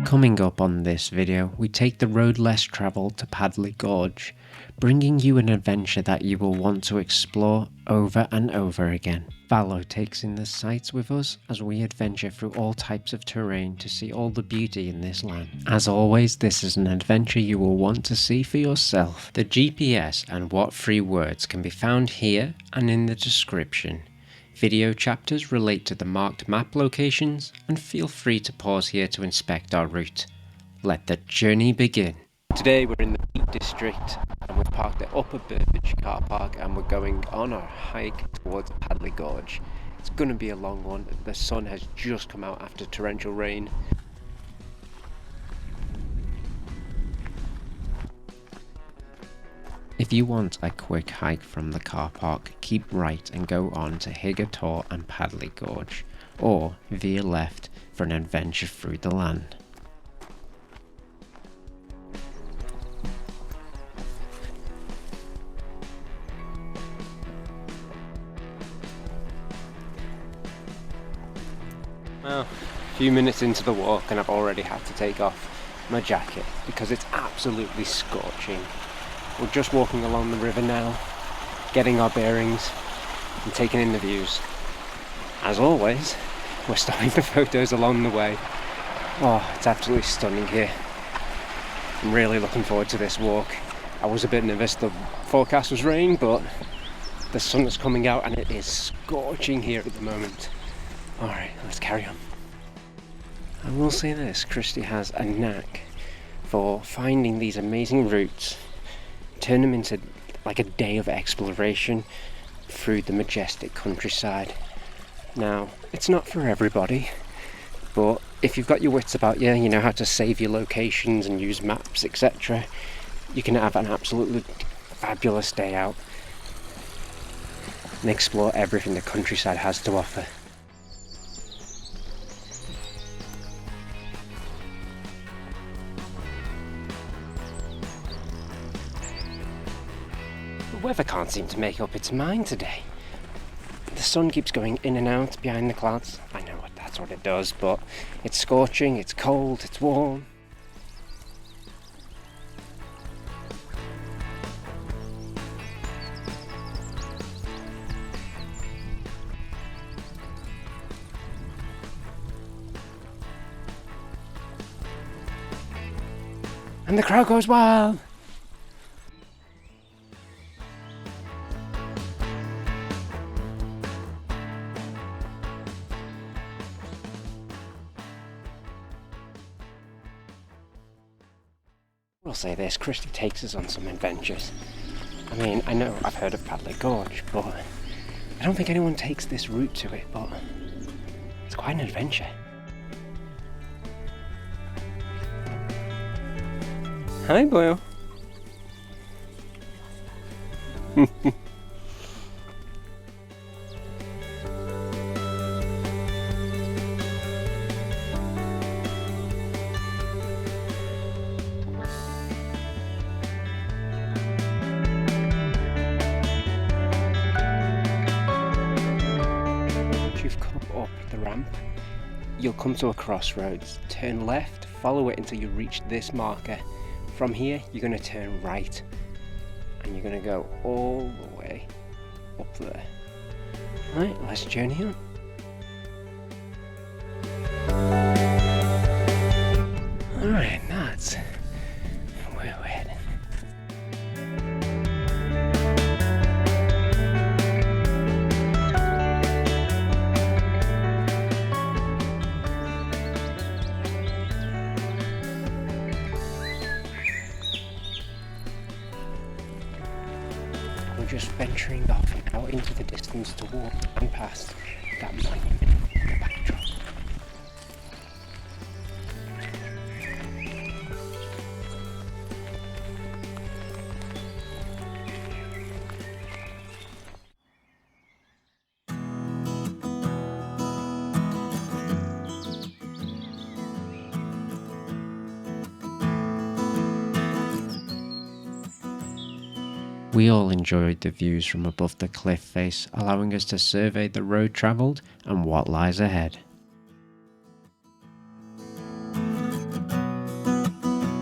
Coming up on this video, we take the road less travelled to Paddley Gorge, bringing you an adventure that you will want to explore over and over again. Valo takes in the sights with us as we adventure through all types of terrain to see all the beauty in this land. As always, this is an adventure you will want to see for yourself. The GPS and what 3 words can be found here and in the description. Video chapters relate to the marked map locations, and feel free to pause here to inspect our route. Let the journey begin. Today we're in the Peak District and we've parked at Upper Burbage car park and we're going on our hike towards Paddley Gorge. It's going to be a long one. The sun has just come out after torrential rain. If you want a quick hike from the car park, keep right and go on to Higger Tor and Paddley Gorge, or veer left for an adventure through the land. Well, a few minutes into the walk and I've already had to take off my jacket because it's absolutely scorching. We're just walking along the river now, getting our bearings and taking in the views. As always, we're stopping for photos along the way. Oh, it's absolutely stunning here. I'm really looking forward to this walk. I was a bit nervous, the forecast was rain, but the sun is coming out and it is scorching here at the moment. Alright, let's carry on. I will say this, Christy has a knack for finding these amazing routes, turn them into like a day of exploration through the majestic countryside. Now, it's not for everybody, but if you've got your wits about you, you know how to save your locations and use maps, etc., you can have an absolutely fabulous day out and explore everything the countryside has to offer. The weather can't seem to make up its mind today. The sun keeps going in and out behind the clouds. I know that's what it does, but it's scorching, it's cold, it's warm. And the crowd goes wild! We'll say this, Christy takes us on some adventures. I mean, I know I've heard of Paddley Gorge, but I don't think anyone takes this route to it, but it's quite an adventure. Hi, boyo. You'll come to a crossroads, turn left, follow it until you reach this marker. From here you're going to turn right and you're going to go all the way up there. Right, let's journey on. Alright, that's where we're heading. Just venturing off and out into the distance to walk and past that monument in the backdrop. We all enjoyed the views from above the cliff face, allowing us to survey the road travelled and what lies ahead.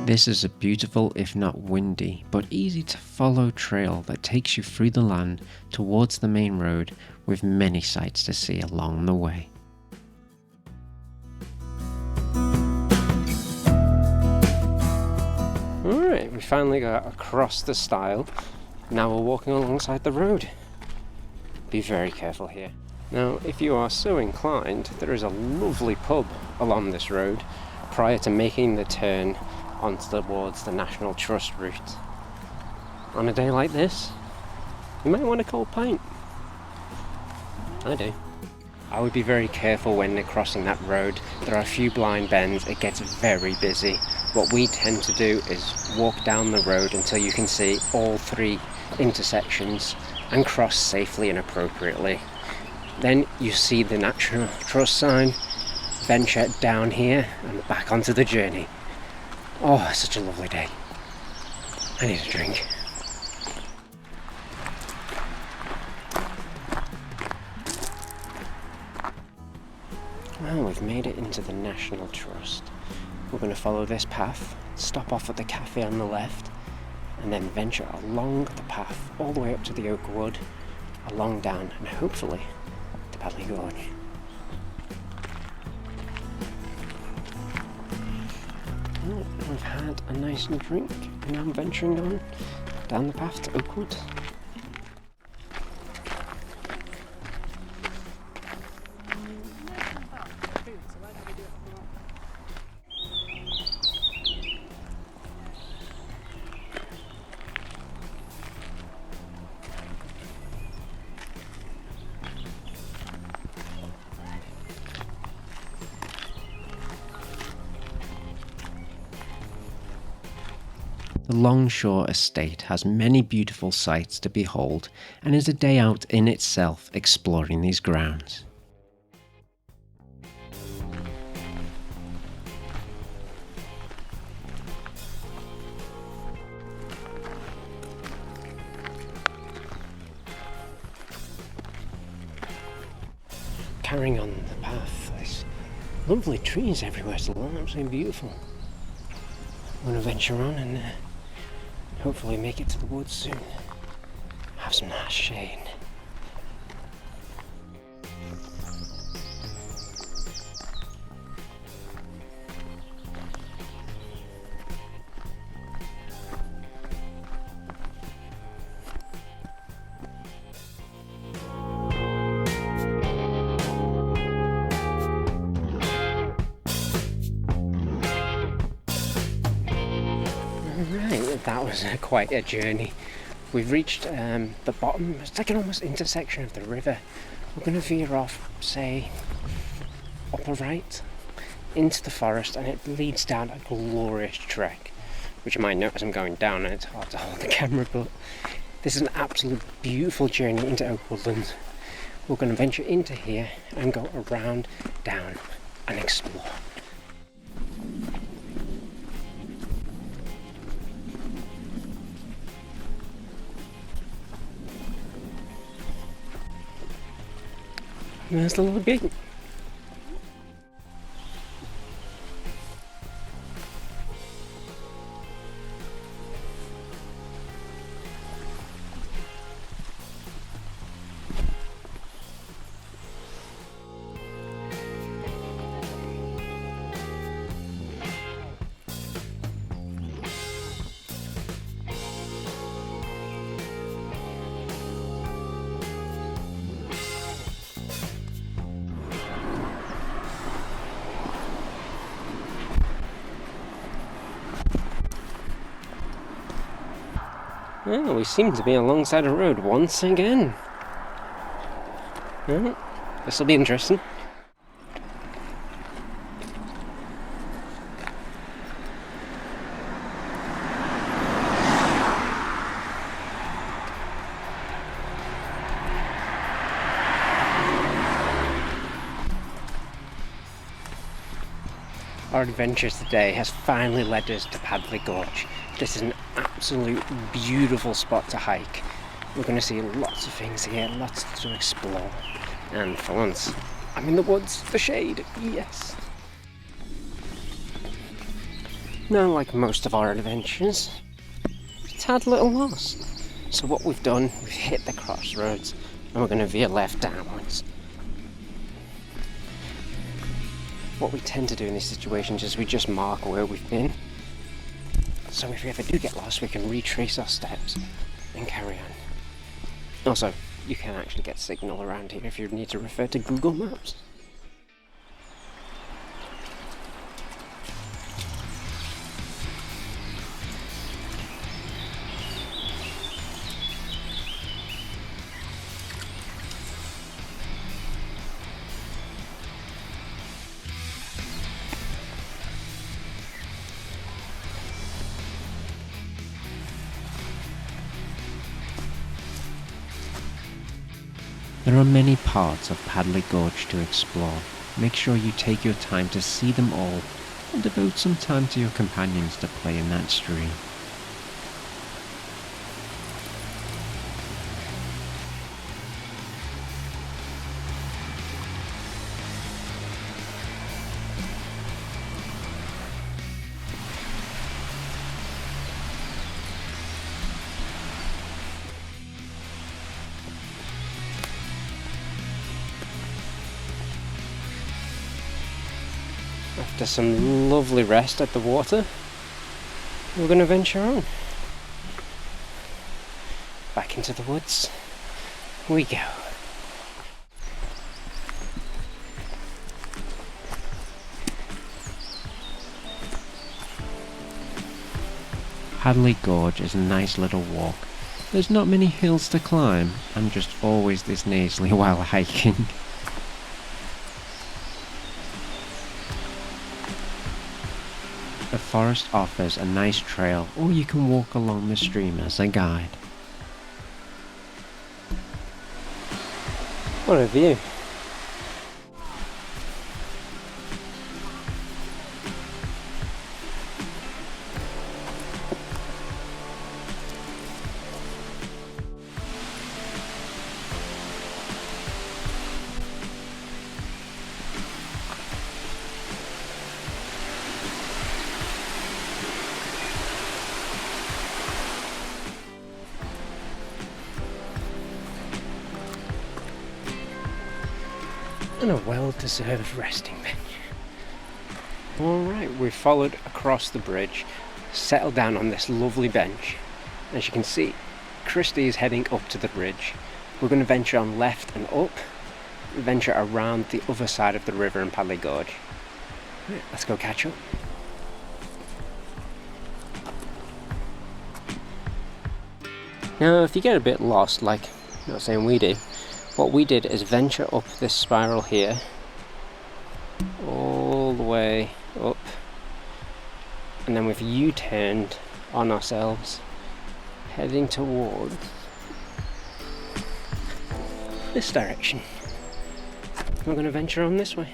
This is a beautiful, if not windy, but easy to follow trail that takes you through the land towards the main road with many sights to see along the way. Alright, we finally got across the stile. Now we're walking alongside the road. Be very careful here. Now, if you are so inclined, there is a lovely pub along this road prior to making the turn onto towards the National Trust route. On a day like this, you might want a cold pint. I do. I would be very careful when they're crossing that road. There are a few blind bends, it gets very busy. What we tend to do is walk down the road until you can see all three intersections and cross safely and appropriately. Then you see the National Trust sign, venture down here and back onto the journey. Oh, such a lovely day. I need a drink. Well, we've made it into the National Trust. We're going to follow this path, stop off at the cafe on the left, and then venture along the path all the way up to the Oak Wood, along down, and hopefully to Paddley Gorge. Well, we've had a nice drink, and now I'm venturing on down the path to Oakwood. The Longshaw estate has many beautiful sights to behold and is a day out in itself exploring these grounds. Carrying on the path, there's lovely trees everywhere still, absolutely beautiful. I'm going to venture on and hopefully make it to the woods soon. Have some nice shade. Right, that was quite a journey. We've reached the bottom. It's like an almost intersection of the river. We're going to veer off, say, upper right into the forest, and it leads down a glorious trek, which you might notice I'm going down and it's hard to hold the camera, but this is an absolute beautiful journey into Oak Woodland. We're going to venture into here and go around, down and explore. There's the little gate. Well, we seem to be alongside a road once again. Well, this will be interesting. Our adventure today has finally led us to Paddley Gorge. This is an absolute beautiful spot to hike. We're going to see lots of things here, lots to explore. And for once, I'm in the woods, the shade, yes. Now, like most of our adventures, it's had little loss. So what we've done, we've hit the crossroads and we're going to veer left downwards. What we tend to do in these situations is we just mark where we've been. So if we ever do get lost, we can retrace our steps and carry on. Also, you can actually get signal around here if you need to refer to Google Maps. There are many parts of Padley Gorge to explore. Make sure you take your time to see them all and devote some time to your companions to play in that stream. After some lovely rest at the water, we're going to venture on. Back into the woods we go. Padley Gorge is a nice little walk. There's not many hills to climb. I'm just always this nasally while hiking. The forest offers a nice trail, or you can walk along the stream as a guide. What a view. And a well-deserved resting bench. Alright, we've followed across the bridge, settled down on this lovely bench. As you can see, Christy is heading up to the bridge. We're going to venture on left and up, venture around the other side of the river in Padley Gorge. Right, let's go catch up. Now, if you get a bit lost, like not saying we did, what we did is venture up this spiral here, all the way up, and then we've U-turned on ourselves, heading towards this direction. We're going to venture on this way.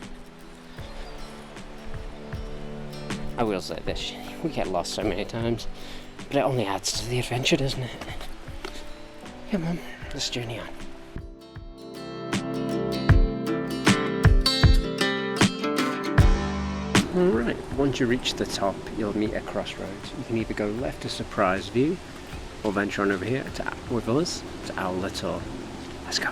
I will say this, we get lost so many times, but it only adds to the adventure, doesn't it? Come on, let's journey on. Alright, once you reach the top, you'll meet a crossroads. You can either go left to Surprise View, or venture on over here with us to Owler Tor. Let's go.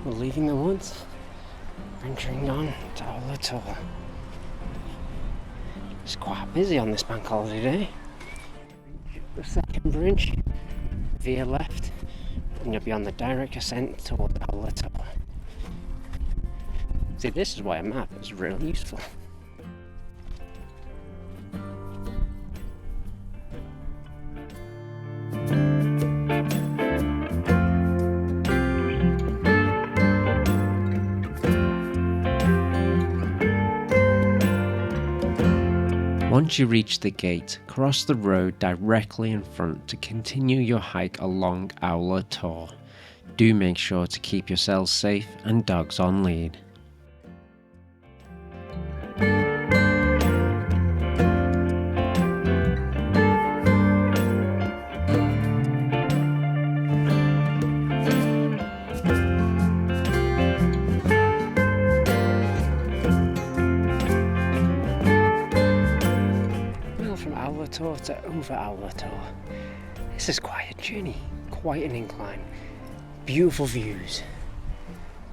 Leaving the woods, venturing on to Owler Tor. It's quite busy on this bank holiday day. The second bridge, veer left, and you'll be on the direct ascent towards Owler Tor. See, this is why a map is really useful. Once you reach the gate, cross the road directly in front to continue your hike along Owler Tor. Do make sure to keep yourselves safe and dogs on lead. Tor to over Owler Tor. This is quite a journey, quite an incline, beautiful views,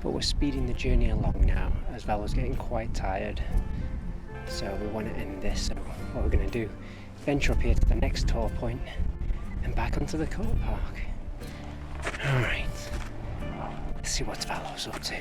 but we're speeding the journey along now as Valo's getting quite tired, so we want to end this. So what we're going to do, venture up here to the next Tor point and back onto the car park. Alright, let's see what Valo's up to.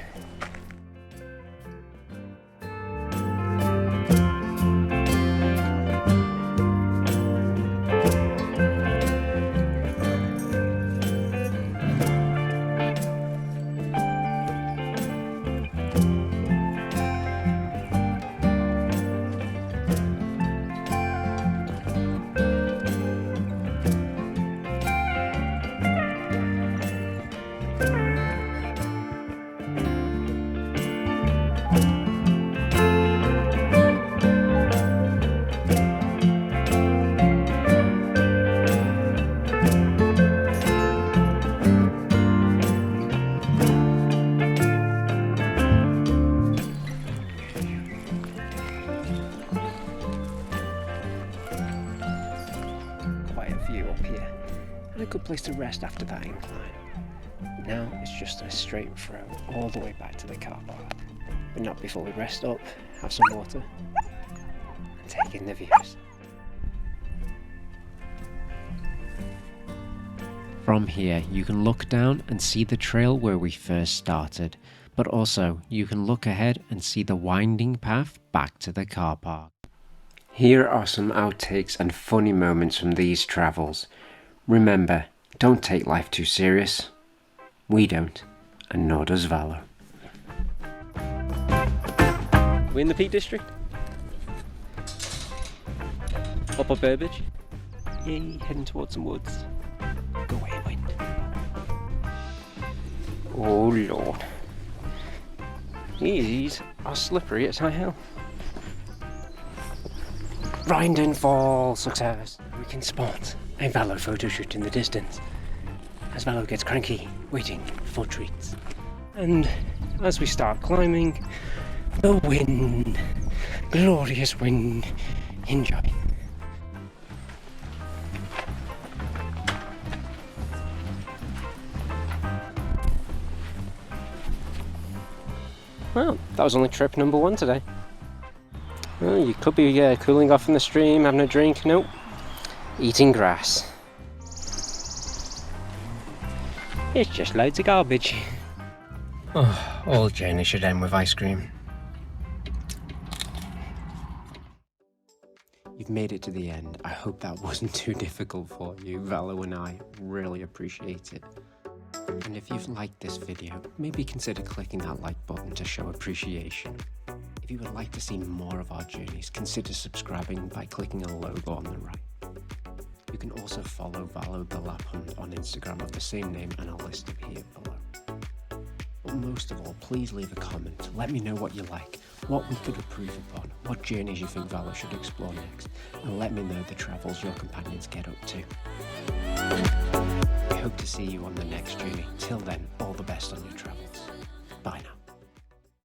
A good place to rest after that incline. Now it's just a straight throw all the way back to the car park, but not before we rest up, have some water, and take in the views. From here you can look down and see the trail where we first started, but also you can look ahead and see the winding path back to the car park. Here are some outtakes and funny moments from these travels. Remember, don't take life too serious. We don't, and nor does Valo. We're in the Peak District. Up at Burbage. Yay, heading towards some woods. Go away, wind. Oh Lord. These are slippery at high hill. Rind and fall, success. We can spot a Valo photo shoot in the distance as Valo gets cranky, waiting for treats. And as we start climbing, the wind, glorious wind, enjoy. Well, that was only trip number 1 today. Well, you could be cooling off in the stream, having a drink. Nope. Eating grass. It's just loads of garbage. Oh, all journey should end with ice cream. You've made it to the end. I hope that wasn't too difficult for you. Valo and I really appreciate it. And if you've liked this video, maybe consider clicking that like button to show appreciation. If you would like to see more of our journeys, consider subscribing by clicking a logo on the right. You can also follow Valo the Lap Hunt on Instagram of the same name, and I'll list it here below. But most of all, please leave a comment. Let me know what you like, what we could improve upon, what journeys you think Valo should explore next, and let me know the travels your companions get up to. I hope to see you on the next journey. Till then, all the best on your travels. Bye now.